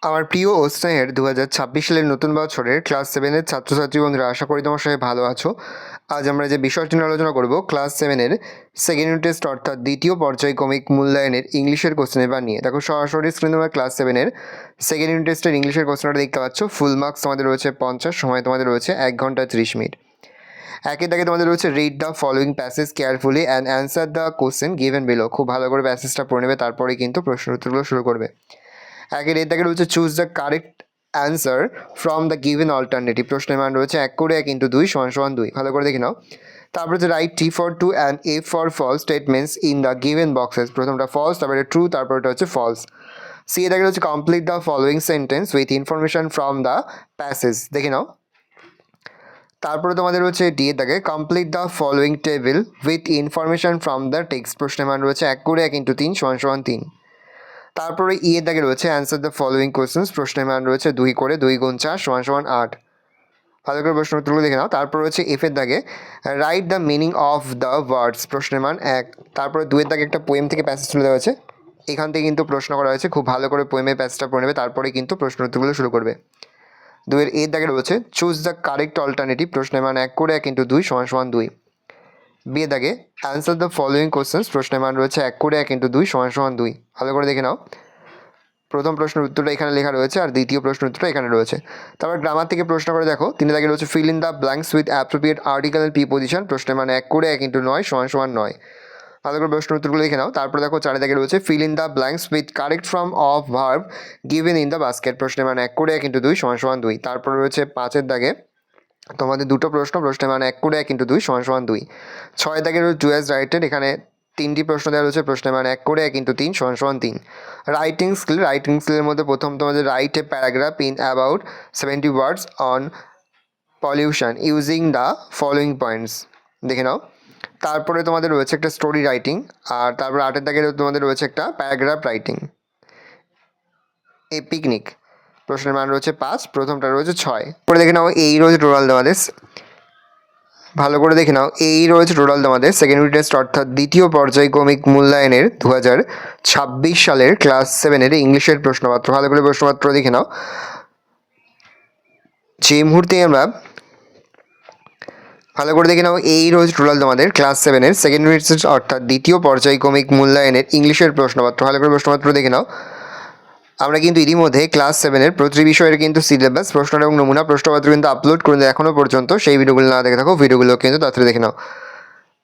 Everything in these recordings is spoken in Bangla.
আমার প্রিয় ও স্নেহের 2026 সালের নতুন বছরের ক্লাস 7-এর ছাত্রছাত্রী বন্ধুরা, আশা করি তোমার সবাই ভালো আছো। আজ আমরা যে বিষয়টি নিয়ে আলোচনা করব, ক্লাস 7-এর সেকেন্ড ইউনিট টেস্ট অর্থাৎ দ্বিতীয় পর্যায়ক্রমিক মূল্যায়নের ইংলিশের কোশ্চেন পেপার নিয়ে। দেখো সরাসরি স্ক্রিনে তোমরা ক্লাস 7-এর সেকেন্ড ইউনিট টেস্টের ইংলিশের কোশ্চেনটা দেখতে পাচ্ছ। ফুল মার্কস তোমাদের রয়েছে 50, সময় তোমাদের রয়েছে 1 ঘন্টা 30 মিনিট। একে দাগে তোমাদের রয়েছে read the following passage carefully and answer the question given below. খুব ভালো করে প্যাসেজটা পড়ে নেবে, তারপরে কিন্তু প্রশ্ন উত্তরগুলো শুরু করবে। একের এর দাগে রয়েছে choose the correct answer from the given alternative. প্রশ্নের মান রয়েছে 1 করে 1 × 2 = 2। ভালো করে দেখে নাও। তারপর হচ্ছে write T for true and A for false statements in the given boxes. প্রথমটা ফলস, তারপরে ট্রু, তারপরটা হচ্ছে ফলস। সি এর দাগে রয়েছে complete the following sentence with information from the passage. দেখে নাও। তারপরে তোমাদের রয়েছে ডি এর দাগে complete the following table with information from the text. প্রশ্নের মান রয়েছে 1 করে 1 × 3 = 3। তারপরে ই এর দাগে রয়েছে অ্যান্সার দ্য ফলোয়িং কোশ্চেন্স। প্রশ্নের মান রয়েছে 2 করে 2 × 4 = 8। ভালো করে প্রশ্ন উত্তরগুলো দেখে নাও। তারপর রয়েছে এফ এর দাগে write the meaning of the words. প্রশ্নের মান 1। তারপরে 2 এর দাগে একটা পোয়েম থেকে প্যাসেজ তুলে দেওয়া হয়েছে, এখান থেকে কিন্তু প্রশ্ন করা হয়েছে। খুব ভালো করে পোয়েমের প্যাসেজটা পড়ে নেবে, তারপরে কিন্তু প্রশ্ন উত্তরগুলো শুরু করবে। 2 এর দাগে রয়েছে চুজ দ্য কারেক্ট অল্টারনেটিভ। প্রশ্নের মান 1 করে 1 × 2 = 2। বি এর দাগে অ্যান্সার দ্য ফলোয়িং কোশ্চেন্স। প্রশ্নের মান রয়েছে 1 করে 1 × 2 = 2। ভালো করে দেখে নাও। প্রথম প্রশ্নের উত্তরটা এখানে লেখা রয়েছে, আর দ্বিতীয় প্রশ্নের উত্তরটা এখানে রয়েছে। তারপর গ্রামার থেকে প্রশ্ন করে দেখো। 3 দাগে রয়েছে fill in the blanks with appropriate article and preposition. প্রশ্নের মানে 1 করে 1 × 9 = 9। ভালো করে প্রশ্ন উত্তরগুলো লিখে নাও। তারপর দেখো 4 দাগে রয়েছে fill in the blanks with correct form of verb given in the basket. প্রশ্নের মানে 1 করে 1 × 2 = 2। তারপর রয়েছে 5 দাগে তোমাদের দুটো প্রশ্ন। প্রশ্নের মানে 1 করে 1 × 2 = 2। 6 দাগে রয়েছে ডু অ্যাজ রাইটেড। এখানে 3টি প্রশ্ন দেওয়া রয়েছে। প্রশ্নের মানে 1 করে 1 × 3 = 3। রাইটিং স্কিলের মধ্যে প্রথম তোমাদের write a paragraph in about 70 words on pollution using the following points. দেখে নাও। তারপরে তোমাদের রয়েছে একটা স্টোরি রাইটিং, আর তারপর 8 দাগে তোমাদের রয়েছে একটা প্যারাগ্রাফ রাইটিং। এ পিকনিক। প্রশ্নের মান রয়েছে 5, প্রথমটা রয়েছে 6। পরে দেখে নাও এই রয়েছে টোটাল তোমাদের। ভালো করে দেখে নাও, এই রয়েছে টোটাল তোমাদের সেকেন্ড ইউনিট টেস্ট অর্থাৎ দ্বিতীয় পর্যায়ক্রমিক মূল্যায়নের 2026 সালের ক্লাস 7-এর ইংলিশের প্রশ্নপত্র। ভালো করে প্রশ্নপত্র দেখে নাও। যে মুহূর্তে আমরা ভালো করে দেখে নাও, এই রয়েছে টোটাল তোমাদের ক্লাস 7-এর সেকেন্ড ইউনিট টেস্ট অর্থাৎ দ্বিতীয় পর্যায়ক্রমিক মূল্যায়নের ইংলিশের প্রশ্নপত্র। ভালো করে প্রশ্নপত্র দেখে নাও। আমরা কিন্তু ইতিমধ্যে ক্লাস 7-এর প্রতি বিষয়ের কিন্তু সিলেবাস, প্রশ্ন এবং নমুনা প্রশ্নপত্র কিন্তু আপলোড করে এখনও পর্যন্ত। সেই ভিডিওগুলো না দেখে থাকো, ভিডিওগুলো কিন্তু তাড়াতাড়ি দেখে নাও।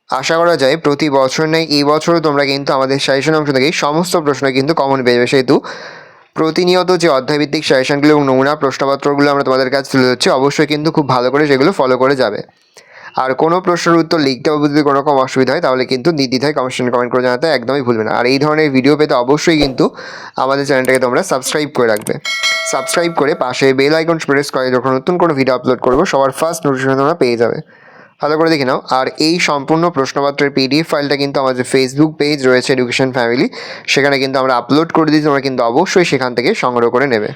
আশা করা যায় প্রতি বছর নেই এই বছরও তোমরা কিন্তু আমাদের সাজেশন অংশ থেকে সমস্ত প্রশ্ন কিন্তু কমন পেয়ে যাবে। সেহেতু প্রতিনিয়ত যে অধ্যায়ভিত্তিক সাজেশনগুলো এবং নমুনা প্রশ্নপত্রগুলো আমরা তোমাদের কাছে তুলে ধরছি, অবশ্যই কিন্তু খুব ভালো করে সেগুলো ফলো করে যাবে। আর কোনো প্রশ্নের উত্তর লিখতে হবে যদি কোনো রকম অসুবিধা হয়, তাহলে কিন্তু নির্দ্বিধায় কমেন্ট করে জানাতে একদমই ভুলবে না। আর এই ধরনের ভিডিও পেতে অবশ্যই কিন্তু আমাদের চ্যানেলটাকে তোমরা সাবস্ক্রাইব করে রাখবে। সাবস্ক্রাইব করে পাশে বেল আইকন প্রেস করে যখন নতুন কোনো ভিডিও আপলোড করবো, সবার ফার্স্ট নোটিফিকেশন তোমরা পেয়ে যাবে। ভালো করে দেখে নাও। আর এই সম্পূর্ণ প্রশ্নপত্রের পিডিএফ ফাইলটা কিন্তু আমাদের ফেসবুক পেজ রয়েছে এডুকেশন ফ্যামিলি, সেখানে কিন্তু আমরা আপলোড করে দিই। তোমরা কিন্তু অবশ্যই সেখান থেকে সংগ্রহ করে নেবে।